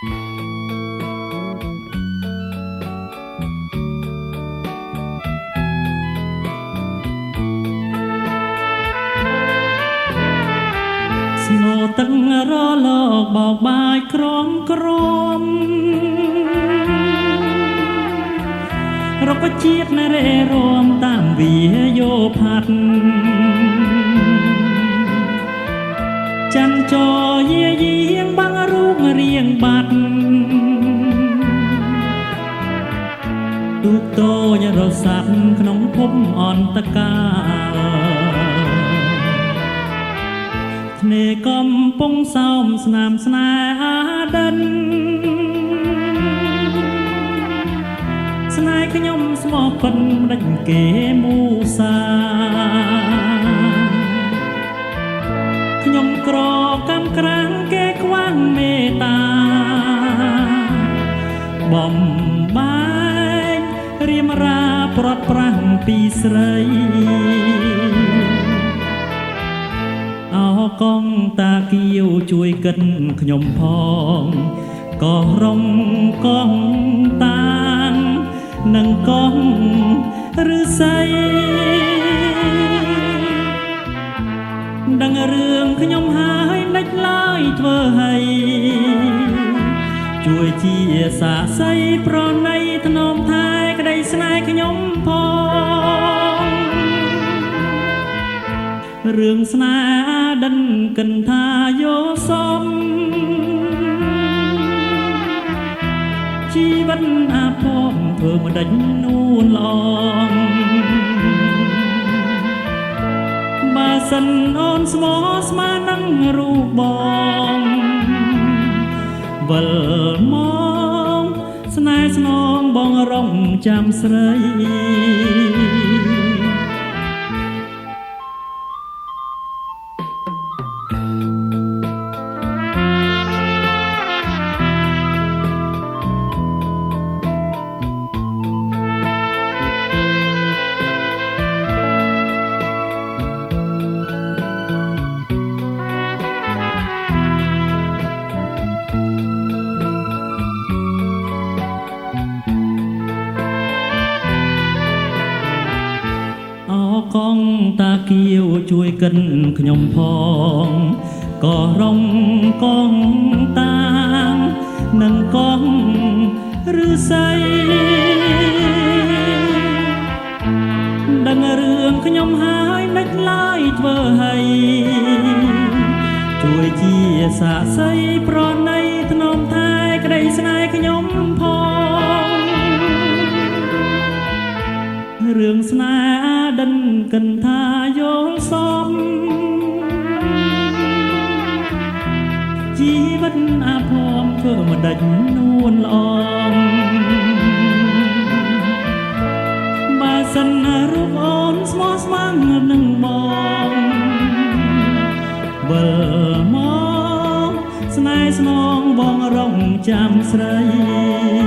ស្នូទឹករលកបោកបាយក្រំក្រំរុក្ខជាតិនរេរមតាមវាយោផាត់ច័ន្ទចយាយាងបាំងរូបរៀងបាត់ទូតោយរស័ព្ទក្នុងភពអន្តកាលធ្នេកំពុងសោមស្នាមស្នេហាដិនស្នេហ៍ខ្ញុំស្មោះពិនមិនដេញគេមូសាខ្ញុំក្រកម្មក្រាំងគេខ្វាំងមេត្តាបំបែករៀមរាប្រត់ប្រាំងពីស្រីអោកងតាគៀវជួយគិតខ្ញុំផងក៏រងកងតាងនឹងកងឬស័យដឹងរឿងខ្ញុំហើយដាច់ឡើយធ្វើឲ្យជួយជាសាស័យប្រណីធ្នមថែក្តីស្នេហ៍ខ្ញុំផងរឿងស្នេហ៍ដិនកិនថាយោសំជីវិតអាភ័ព្វធ្វើមិនដេញនួនឡងបើសិនអូនស្មោះស្មាននឹងរូបបងវិលមកស្នេហ៍ស្នងបងរងចាំស្រីកងតាគៀវជួយកិនខ្ញុំផងក៏រងកងតាងនឹងកងឬស័យដឹងរឿងខ្ញុំហើយដាច់ឡើយធ្វើឲ្យជួយជាសាស័យប្រណីធ្នមថែក្តីស្នេហ៍ខ្ញុំផងរឿងស្នេហ៍ដិនកិនថាយល់សមជីវិតអាភ័ព្វធ្វើមិនដេញនួនល្អងបើសិនរូបអូនស្មោះស្ម័គ្រនឹងបងវិលមកស្នេហ៍ស្នងបងរងចាំស្រី